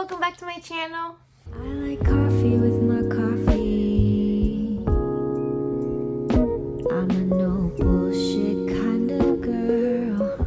welcome back to my channel. I like coffee with my coffee. I'm a no bullshit kind of girl.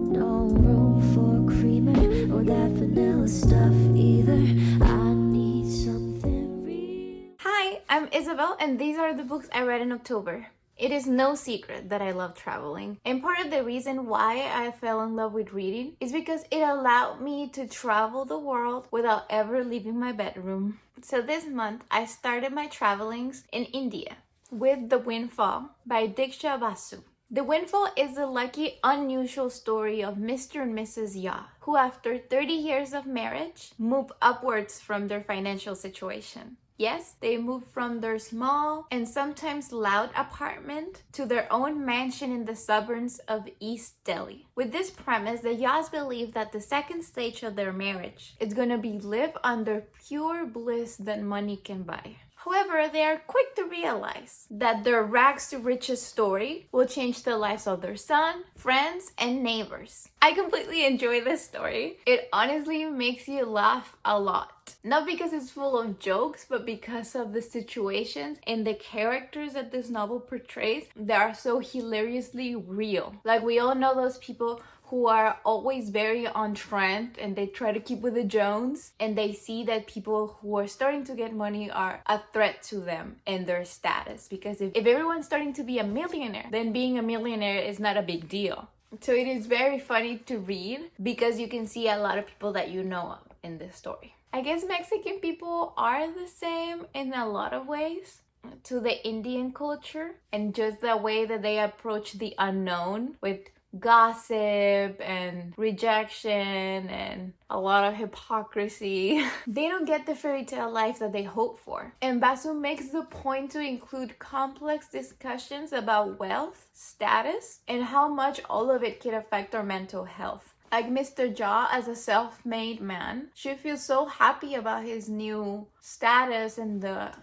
No room for creamer or that vanilla stuff either. I need something real. Hi, I'm Isabel and these are the books I read in October. It is no secret that I love traveling, and part of the reason why I fell in love with reading is because it allowed me to travel the world without ever leaving my bedroom. So this month I started my travelings in India with The Windfall by Diksha Basu. The Windfall is the lucky, unusual story of Mr. and Mrs. Yah, who after 30 years of marriage move upwards from their financial situation. Yes, they moved from their small and sometimes loud apartment to their own mansion in the suburbs of East Delhi. With this premise, the Yahs believe that the second stage of their marriage is going to be live under pure bliss that money can buy. However, they are quick to realize that their rags to riches story will change the lives of their son, friends, and neighbors. I completely enjoy this story. It honestly makes you laugh a lot. Not because it's full of jokes, but because of the situations and the characters that this novel portrays that are so hilariously real. Like, we all know those people who are always very on trend and they try to keep with the Jones, and they see that people who are starting to get money are a threat to them and their status, because if everyone's starting to be a millionaire, then being a millionaire is not a big deal. So it is very funny to read because you can see a lot of people that you know of in this story. I guess Mexican people are the same in a lot of ways to the Indian culture, and just the way that they approach the unknown with gossip and rejection and a lot of hypocrisy. They don't get the fairy tale life that they hope for. And Basu makes the point to include complex discussions about wealth, status, and how much all of it can affect our mental health. Like Mr. Jha, as a self-made man, should feel so happy about his new status and that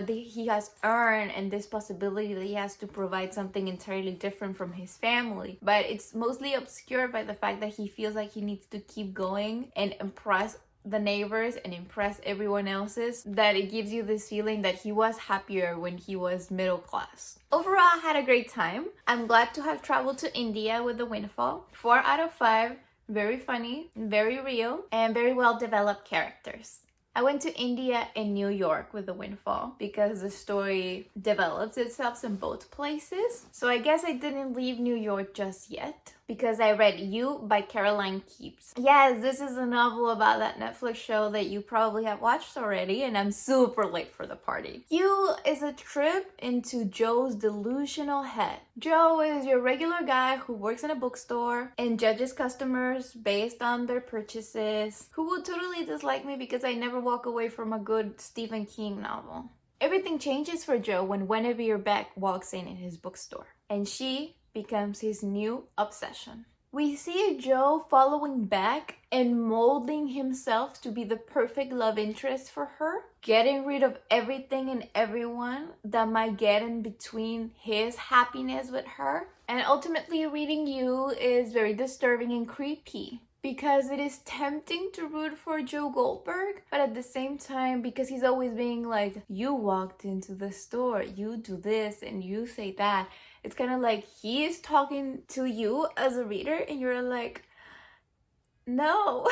he has earned, and this possibility that he has to provide something entirely different from his family. But it's mostly obscured by the fact that he feels like he needs to keep going and impress the neighbors and impress everyone else's, that it gives you this feeling that he was happier when he was middle class. Overall, I had a great time. I'm glad to have traveled to India with The Windfall. 4 out of 5. Very funny, very real, and very well developed characters. I went to India and New York with The Windfall because the story develops itself in both places. So I guess I didn't leave New York just yet because I read You by Caroline Kepnes. Yes, this is a novel about that Netflix show that you probably have watched already, and I'm super late for the party. You is a trip into Joe's delusional head. Joe is your regular guy who works in a bookstore and judges customers based on their purchases, who will totally dislike me because I never walk away from a good Stephen King novel. Everything changes for Joe when Guinevere Beck walks in his bookstore, and she becomes his new obsession. We see Joe following Beck and molding himself to be the perfect love interest for her, getting rid of everything and everyone that might get in between his happiness with her. And ultimately, reading You is very disturbing and creepy because it is tempting to root for Joe Goldberg, but at the same time, because he's always being like, you walked into the store, you do this and you say that, it's kind of like he is talking to you as a reader and you're like, no.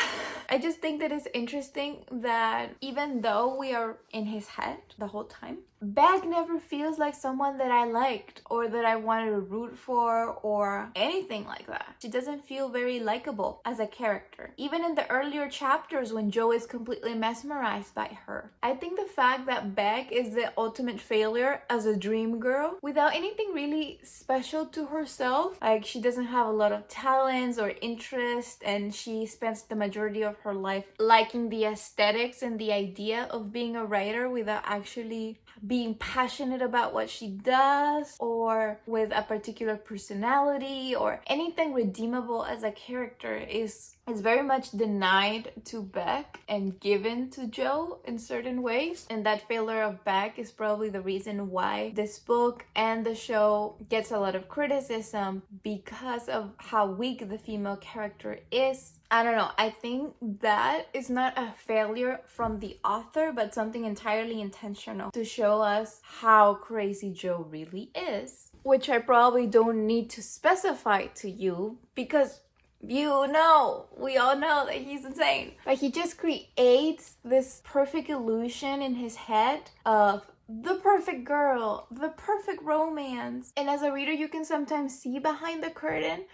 I just think that it's interesting that even though we are in his head the whole time, Beck never feels like someone that I liked or that I wanted to root for or anything like that. She doesn't feel very likable as a character. Even in the earlier chapters when Joe is completely mesmerized by her. I think the fact that Beck is the ultimate failure as a dream girl without anything really special to herself. Like, she doesn't have a lot of talents or interest, and she spends the majority of her life liking the aesthetics and the idea of being a writer without actually being passionate about what she does or with a particular personality or anything redeemable as a character is is very much denied to Beck and given to Joe in certain ways. And that failure of Beck is probably the reason why this book and the show gets a lot of criticism because of how weak the female character is. I don't know, I think that is not a failure from the author, but something entirely intentional to show us how crazy Joe really is. Which I probably don't need to specify to you because we all know that he's insane. But he just creates this perfect illusion in his head of the perfect girl, the perfect romance. And as a reader, you can sometimes see behind the curtain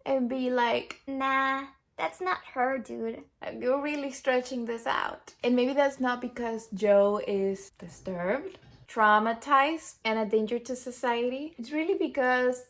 and be like, nah, that's not her, dude. You're really stretching this out. And maybe that's not because Joe is disturbed, traumatized, and a danger to society. It's really because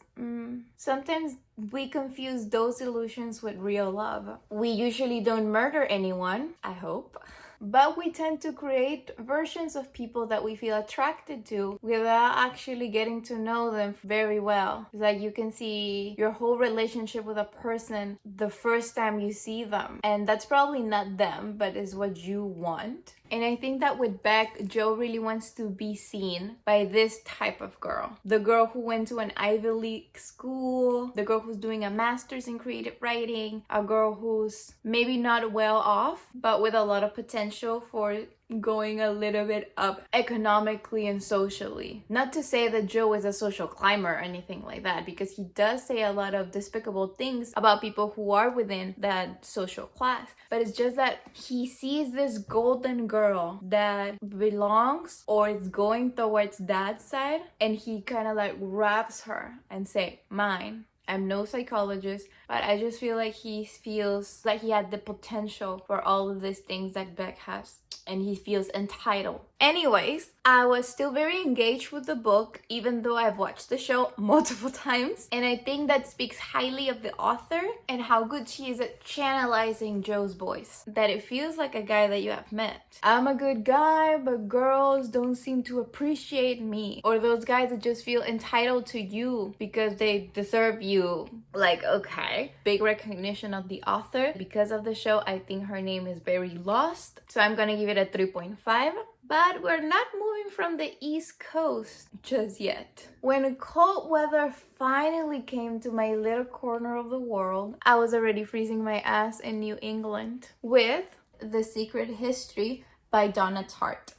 sometimes we confuse those illusions with real love. We usually don't murder anyone, I hope. But we tend to create versions of people that we feel attracted to without actually getting to know them very well. It's like you can see your whole relationship with a person the first time you see them. And that's probably not them, but is what you want. And I think that with Beck, Joe really wants to be seen by this type of girl. The girl who went to an Ivy League school, the girl who's doing a master's in creative writing, a girl who's maybe not well off, but with a lot of potential for going a little bit up economically and socially. Not to say that Joe is a social climber or anything like that, because he does say a lot of despicable things about people who are within that social class. But it's just that he sees this golden girl that belongs or is going towards that side, and he kind of like grabs her and say, mine. I'm no psychologist, but I just feel like he feels like he had the potential for all of these things that Beck has, and he feels entitled. Anyways, I was still very engaged with the book, even though I've watched the show multiple times, and I think that speaks highly of the author and how good she is at channelizing Joe's voice, that it feels like a guy that you have met. I'm a good guy, but girls don't seem to appreciate me, or those guys that just feel entitled to you because they deserve you. Like, okay, big recognition of the author. Because of the show, I think her name is very lost, so I'm gonna give it a 3.5. But we're not moving from the East Coast just yet. When cold weather finally came to my little corner of the world, I was already freezing my ass in New England with The Secret History by Donna Tartt.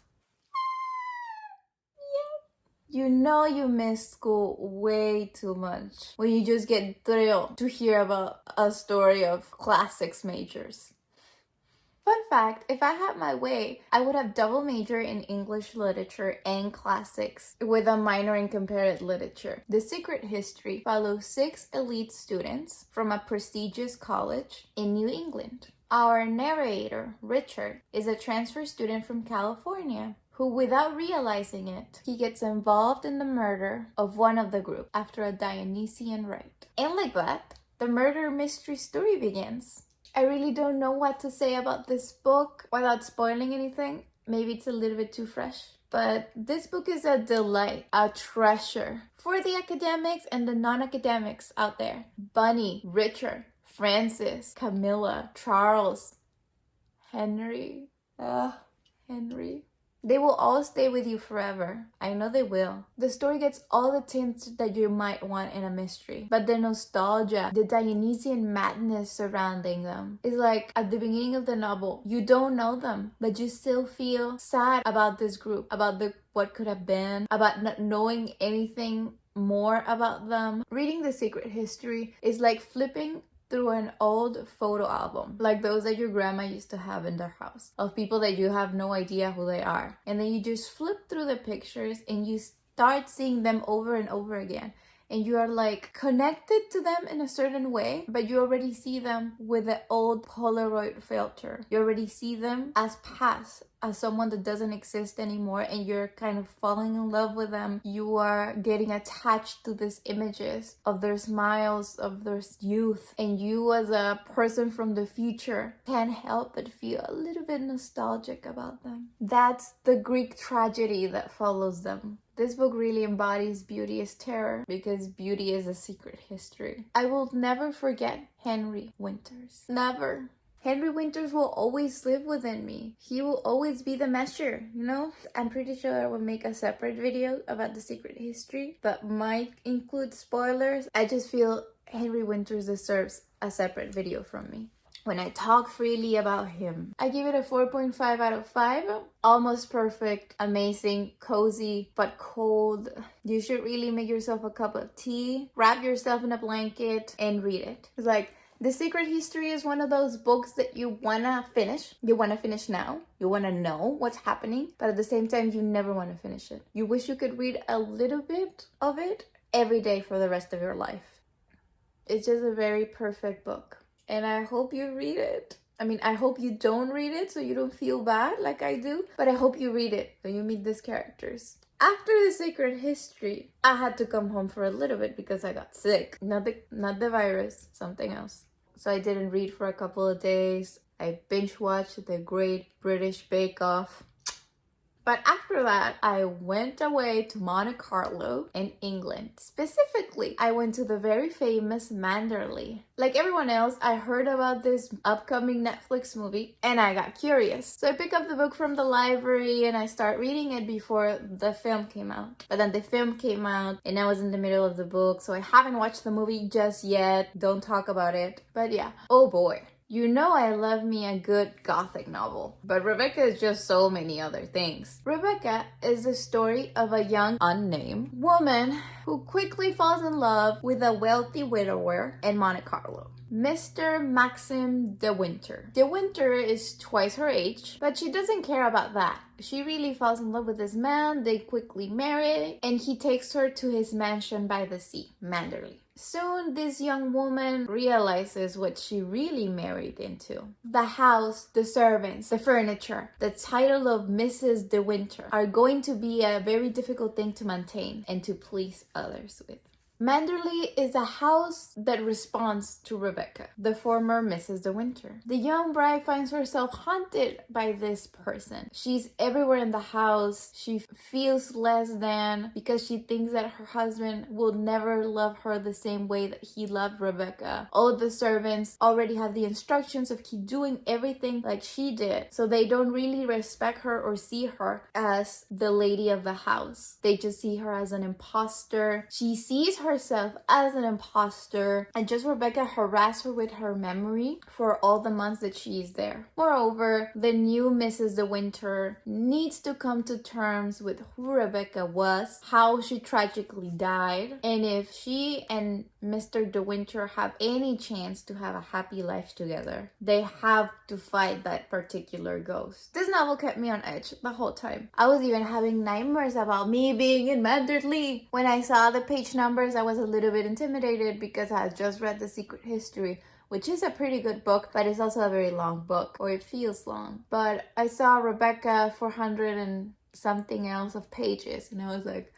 You know you miss school way too much when you just get thrilled to hear about a story of classics majors. Fun fact, if I had my way, I would have double major in English literature and classics with a minor in comparative literature. The Secret History follows 6 elite students from a prestigious college in New England. Our narrator, Richard, is a transfer student from California who, without realizing it, he gets involved in the murder of one of the group after a Dionysian rite. And like that, the murder mystery story begins. I really don't know what to say about this book without spoiling anything. Maybe it's a little bit too fresh. But this book is a delight, a treasure for the academics and the non-academics out there. Bunny, Richard, Francis, Camilla, Charles, Henry. Henry. They will all stay with you forever. I know they will. The story gets all the tints that you might want in a mystery. But the nostalgia, the Dionysian madness surrounding them is like at the beginning of the novel, you don't know them, but you still feel sad about this group, about what could have been, about not knowing anything more about them. Reading The Secret History is like flipping through an old photo album, like those that your grandma used to have in their house, of people that you have no idea who they are. And then you just flip through the pictures and you start seeing them over and over again. And you are like connected to them in a certain way, but you already see them with the old Polaroid filter. You already see them as past, as someone that doesn't exist anymore, and you're kind of falling in love with them. You are getting attached to these images of their smiles, of their youth, and you as a person from the future can't help but feel a little bit nostalgic about them. That's the Greek tragedy that follows them. This book really embodies beauty is terror, because beauty is a secret history. I will never forget Henry Winters. Never. Henry Winters will always live within me. He will always be the measure, you know? I'm pretty sure I will make a separate video about the secret history that might include spoilers. I just feel Henry Winters deserves a separate video from me when I talk freely about him. I give it a 4.5 out of 5. Almost perfect, amazing, cozy, but cold. You should really make yourself a cup of tea, wrap yourself in a blanket, and read it. It's like, The Secret History is one of those books that you wanna finish. You wanna finish now. You wanna know what's happening, but at the same time, you never wanna finish it. You wish you could read a little bit of it every day for the rest of your life. It's just a very perfect book. And I hope you read it. I mean, I hope you don't read it so you don't feel bad like I do. But I hope you read it so you meet these characters. After The Secret History, I had to come home for a little bit because I got sick. Not the virus, something else. So I didn't read for a couple of days. I binge watched The Great British Bake Off. But after that, I went away to Monte Carlo in England. Specifically, I went to the very famous Manderley. Like everyone else, I heard about this upcoming Netflix movie and I got curious. So I picked up the book from the library and I started reading it before the film came out. But then the film came out and I was in the middle of the book, so I haven't watched the movie just yet. Don't talk about it. But yeah, oh boy. You know I love me a good gothic novel, but Rebecca is just so many other things. Rebecca is the story of a young unnamed woman who quickly falls in love with a wealthy widower in Monte Carlo, Mr. Maxim de Winter. De Winter is twice her age, but she doesn't care about that. She really falls in love with this man, they quickly marry, and he takes her to his mansion by the sea, Manderley. Soon, this young woman realizes what she really married into. The house, the servants, the furniture, the title of Mrs. De Winter are going to be a very difficult thing to maintain and to please others with. Manderley is a house that responds to Rebecca, the former Mrs. De Winter. The young bride finds herself haunted by this person. She's everywhere in the house. She feels less than because she thinks that her husband will never love her the same way that he loved Rebecca. All the servants already have the instructions of keep doing everything like she did, so they don't really respect her or see her as the lady of the house. They just see her as an imposter. She sees herself as an imposter, and just Rebecca harassed her with her memory for all the months that she is there. Moreover, the new Mrs. De Winter needs to come to terms with who Rebecca was, how she tragically died, and if she and Mr. De Winter have any chance to have a happy life together, they have to fight that particular ghost. This novel kept me on edge the whole time. I was even having nightmares about me being in Manderley. When I saw the page numbers, I was a little bit intimidated because I had just read The Secret History, which is a pretty good book, but it's also a very long book, or it feels long. But I saw Rebecca 400 and something else of pages, and I was like,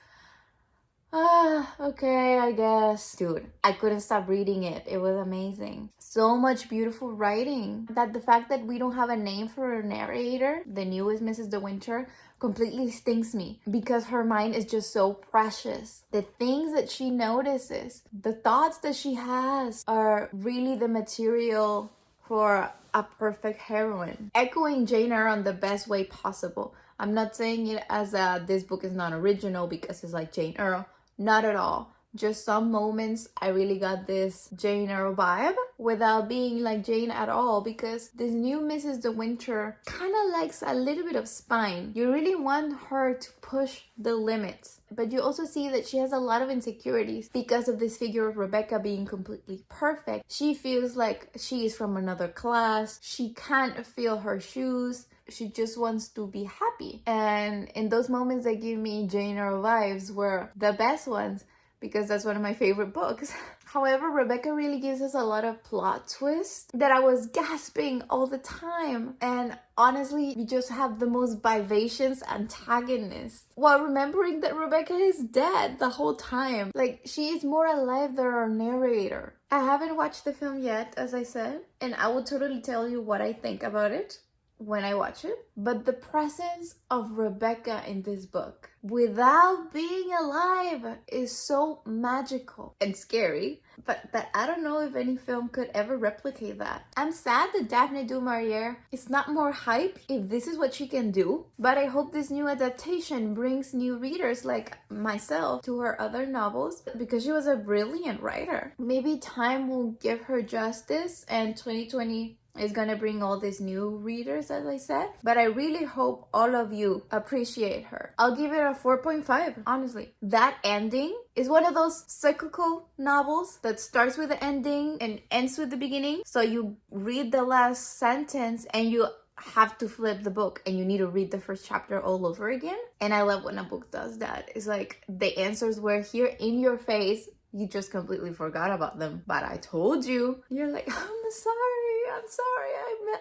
okay, I guess. Dude, I couldn't stop reading it. It was amazing. So much beautiful writing that the fact that we don't have a name for a narrator, the newest Mrs. De Winter, completely stings me because her mind is just so precious. The things that she notices, the thoughts that she has are really the material for a perfect heroine. Echoing Jane Eyre on the best way possible. I'm not saying it as this book is not original because it's like Jane Eyre. Not at all. Just some moments I really got this Jane Eyre vibe without being like Jane at all, because this new Mrs. De Winter kind of likes a little bit of spine. You really want her to push the limits, but you also see that she has a lot of insecurities because of this figure of Rebecca being completely perfect. She feels like she is from another class. She can't feel her shoes. She just wants to be happy. And in those moments that give me Jane Eyre vibes were the best ones, because that's one of my favorite books. However, Rebecca really gives us a lot of plot twists that I was gasping all the time. And honestly, we just have the most vivacious antagonist while remembering that Rebecca is dead the whole time. Like, she is more alive than our narrator. I haven't watched the film yet, as I said, and I will totally tell you what I think about it when I watch it. But the presence of Rebecca in this book without being alive is so magical and scary, But I don't know if any film could ever replicate that. I'm sad that Daphne du Maurier is not more hype if this is what she can do, but I hope this new adaptation brings new readers like myself to her other novels because she was a brilliant writer. Maybe time will give her justice and 2020 is gonna bring all these new readers, as I said, but I really hope all of you appreciate her. I'll give it a 4.5, honestly. That ending is one of those cyclical novels that starts with the ending and ends with the beginning, so you read the last sentence and you have to flip the book and you need to read the first chapter all over again. And I love when a book does that. It's like the answers were here in your face, you just completely forgot about them, but I told you. You're like, I'm sorry,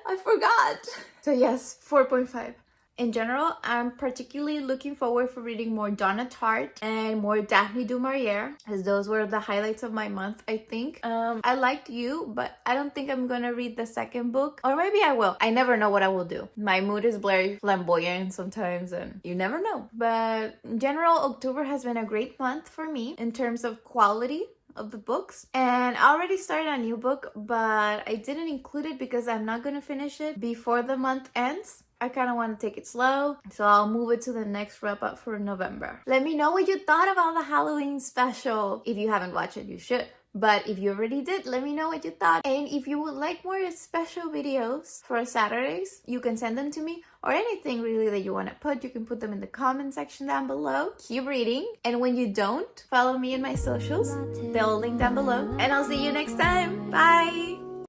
I forgot. So yes, 4.5. In general, I'm particularly looking forward for reading more Donna Tartt and more Daphne du Maurier, as those were the highlights of my month, I think. I liked You, but I don't think I'm gonna read the second book. Or maybe I will. I never know what I will do. My mood is very flamboyant sometimes, and you never know. But in general, October has been a great month for me in terms of quality of the books, and I already started a new book, but I didn't include it because I'm not gonna finish it before the month ends. I kind of want to take it slow, so I'll move it to the next wrap up for November. Let me know what you thought about the Halloween special. If you haven't watched it, you should. But if you already did, let me know what you thought. And if you would like more special videos for Saturdays, you can send them to me, or anything really that you want to put, you can put them in the comment section down below. Keep reading, and when you don't, follow me in my socials. They'll link down below. And I'll see you next time. Bye!